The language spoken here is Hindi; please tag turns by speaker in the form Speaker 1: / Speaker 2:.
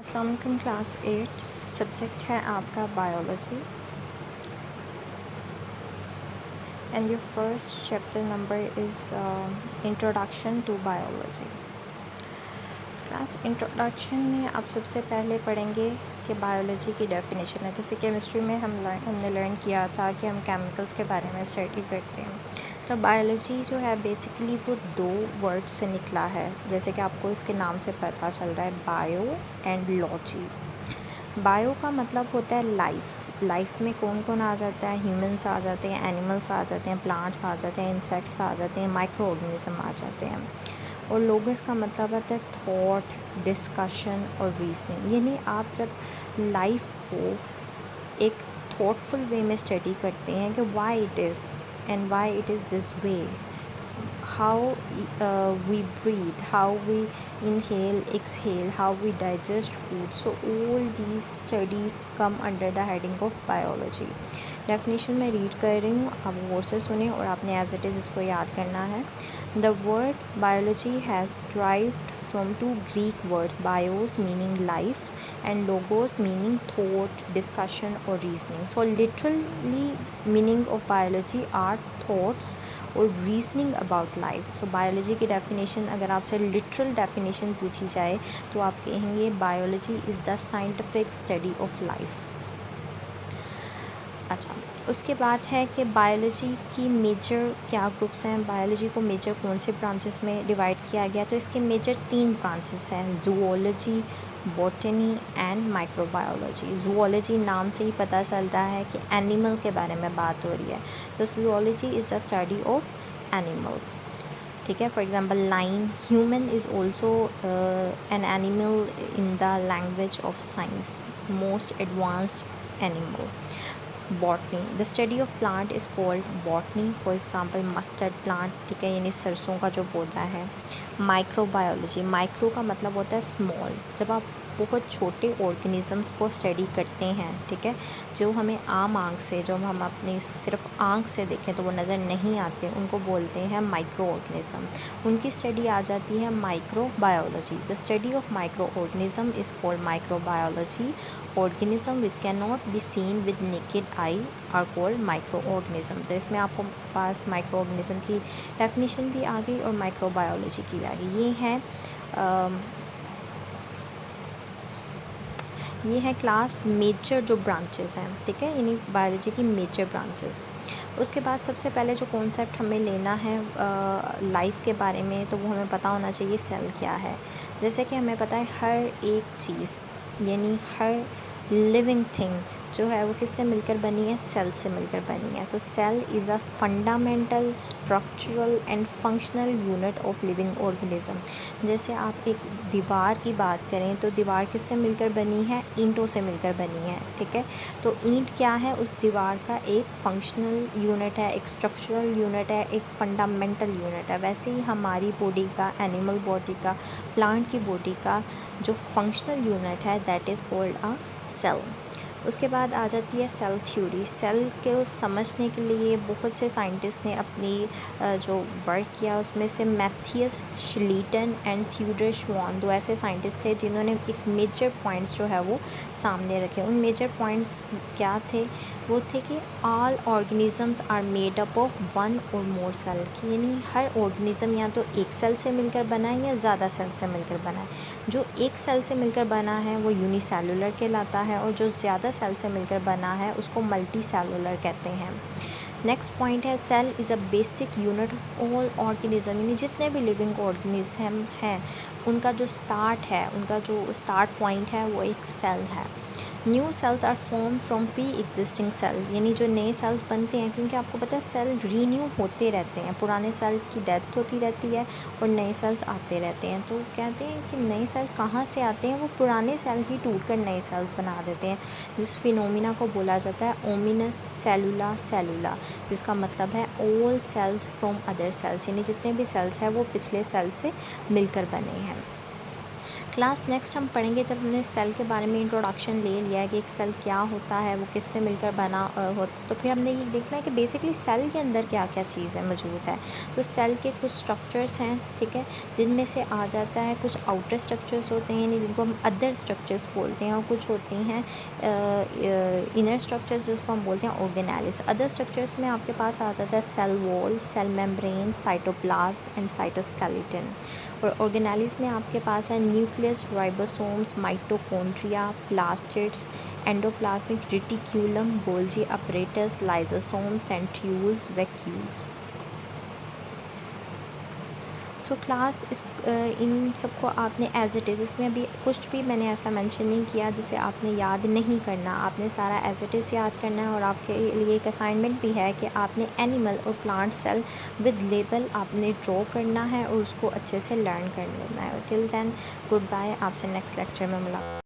Speaker 1: अस्सलाम वालेकुम। क्लास 8 सब्जेक्ट है आपका biology and your first chapter number is introduction to biology. Class introduction में आप सबसे पहले पढ़ेंगे कि बायोलॉजी की डेफिनेशन है। जैसे केमिस्ट्री में हमने लर्न किया था कि हम केमिकल्स के बारे में स्टडी करते हैं। तो बायोलॉजी जो है बेसिकली वो दो वर्ड से निकला है, जैसे कि आपको इसके नाम से पता चल रहा है, बायो एंड लॉजी। बायो का मतलब होता है लाइफ। लाइफ में कौन कौन आ जाता है? ह्यूमंस आ जाते हैं, एनिमल्स आ जाते हैं, प्लांट्स आ जाते हैं, इंसेक्ट्स आ जाते हैं, माइक्रो ऑर्गेनिज्म आ जाते हैं। और लोगस का मतलब होता है थॉट, डिस्कशन और रीजनिंग। यानी आप जब लाइफ को एक थॉटफुल वे में स्टडी करते हैं कि why it is and why it is this way, how we breathe, how we inhale, exhale, how we digest food. So all these study come under the heading of biology. Definition मैं रीड कर रही हूँ, आप गौर से सुने और आपने एज इट इज़ इसको याद करना है। The word biology has derived from two Greek words, bios meaning life and logos meaning thought, discussion or reasoning. So literally meaning of biology are thoughts और reasoning about life. So biology की डेफिनेशन अगर आपसे लिटरल डेफिनेशन पूछी जाए तो आप कहेंगे biology is the scientific study of life. अच्छा, उसके बाद है कि बायोलॉजी की मेजर क्या ग्रुप्स हैं, बायोलॉजी को मेजर कौन से ब्रांचेस में डिवाइड किया गया। तो इसके मेजर 3 ब्रांचेस हैं, zoology, botany and microbiology. Zoology नाम से ही पता चलता है कि एनिमल के बारे में बात हो रही है। तो zoology is the study of animals. ठीक है, for example line, human is also an animal in the language of science, most advanced animal. Botany, the study of plant is called botany, for example mustard plant. ठीक है, यानी सरसों का जो पौधा है। माइक्रोबायोलॉजी, माइक्रो का मतलब होता है स्मॉल। जब आप बहुत छोटे ऑर्गेनिजम्स को स्टडी करते हैं, ठीक है, जो हमें आम आँख से, जो हम अपनी सिर्फ आँख से देखें तो वो नज़र नहीं आते, उनको बोलते हैं माइक्रो ऑर्गेनिज्म। उनकी स्टडी आ जाती है microbiology. The study of micro organism is called microbiology. Organism which can not be seen with naked I R called micro organism. तो इसमें आपको पास माइक्रो ऑर्गेनिज्म की डेफिनेशन भी आ गई और माइक्रोबायोलॉजी की भी आ गई। ये है क्लास मेजर जो ब्रांचेस हैं, ठीक है, यानी बायोलॉजी की मेजर ब्रांचेस। उसके बाद सबसे पहले जो कॉन्सेप्ट हमें लेना है लाइफ के बारे में, तो वो हमें पता होना चाहिए सेल क्या है। जैसे कि हमें पता है हर एक चीज़ यानी हर लिविंग थिंग जो है वो किससे मिलकर बनी है? सेल से मिलकर बनी है। So cell is a fundamental structural and functional unit of living organism. जैसे आप एक दीवार की बात करें तो दीवार किससे मिलकर बनी है? ईंटों से मिलकर बनी है। ठीक है, तो ईंट क्या है? उस दीवार का एक फंक्शनल यूनिट है, एक स्ट्रक्चरल यूनिट है, एक फंडामेंटल यूनिट है। वैसे ही हमारी बॉडी का, एनिमल बॉडी का, प्लांट की बॉडी का जो फंक्शनल यूनिट है that is called a cell. उसके बाद आ जाती है सेल थ्योरी। सेल को समझने के लिए बहुत से साइंटिस्ट ने अपनी जो वर्क किया उसमें से मैथियस श्लीटन एंड थ्यूडर श्वान, दो ऐसे साइंटिस्ट थे जिन्होंने एक मेजर पॉइंट्स जो है वो सामने रखे। उन मेजर पॉइंट्स क्या थे? वो थे कि all organisms are made up of one और मोर सेल, यानी हर ऑर्गेनिज्म या तो एक सेल से मिलकर बना है या ज़्यादा सेल से मिलकर बना है। जो एक सेल से मिलकर बना है वो यूनिसेलुलर कहलाता है और जो ज़्यादा सेल से मिलकर बना है उसको मल्टी सेलुलर कहते हैं। नेक्स्ट पॉइंट है cell is a basic unit of all organism, यानी जितने भी लिविंग ऑर्गेनिज्म हैं उनका जो स्टार्ट पॉइंट है वो एक सेल है। New cells are form from pre existing cell, यानी जो नए सेल्स बनते हैं, क्योंकि आपको पता है सेल रीन्यू होते रहते हैं, पुराने सेल की डेथ होती रहती है और नए सेल्स आते रहते हैं। तो कहते हैं कि नए सेल कहाँ से आते हैं? वो पुराने सेल ही टूट कर नए सेल्स बना देते हैं, जिस फिनोमिना को बोला जाता है ओमिनस सेलुला, जिसका मतलब है all cells from other cells, यानी जितने भी सेल्स हैं वो पिछले सेल से मिलकर बने हैं। क्लास नेक्स्ट हम पढ़ेंगे जब हमने सेल के बारे में इंट्रोडक्शन ले लिया है कि एक सेल क्या होता है, वो किससे मिलकर बना होता, तो फिर हमने ये देखना है कि बेसिकली सेल के अंदर क्या क्या चीज़ें मौजूद है। तो सेल के कुछ स्ट्रक्चर्स हैं, ठीक है, जिनमें से आ जाता है कुछ आउटर स्ट्रक्चर्स होते हैं यानी जिनको हम अदर स्ट्रक्चर्स बोलते हैं, और कुछ होती हैं इनर स्ट्रक्चर्स जिसको हम बोलते हैं ऑर्गेनेलिस। अदर स्ट्रक्चर्स में आपके पास आ जाता है cell wall, cell membrane, cytoplasm and cytoskeleton. और ऑर्गेनेलिस में आपके पास है nucleus, ribosomes, mitochondria, plastids, endoplasmic reticulum, Golgi apparatus, lysosome, centrioles, vacuoles. So class इन सबको आपने एज इट इज़, इसमें अभी कुछ भी मैंने ऐसा मेंशन नहीं किया जिसे आपने याद नहीं करना, आपने सारा एज इट इज़ याद करना है। और आपके लिए एक असाइनमेंट भी है कि आपने एनिमल और प्लांट सेल विद लेबल आपने ड्रॉ करना है और उसको अच्छे से लर्न कर लेना है। टिल देन गुड बाय, आपसे नेक्स्ट लेक्चर में मुलाकात।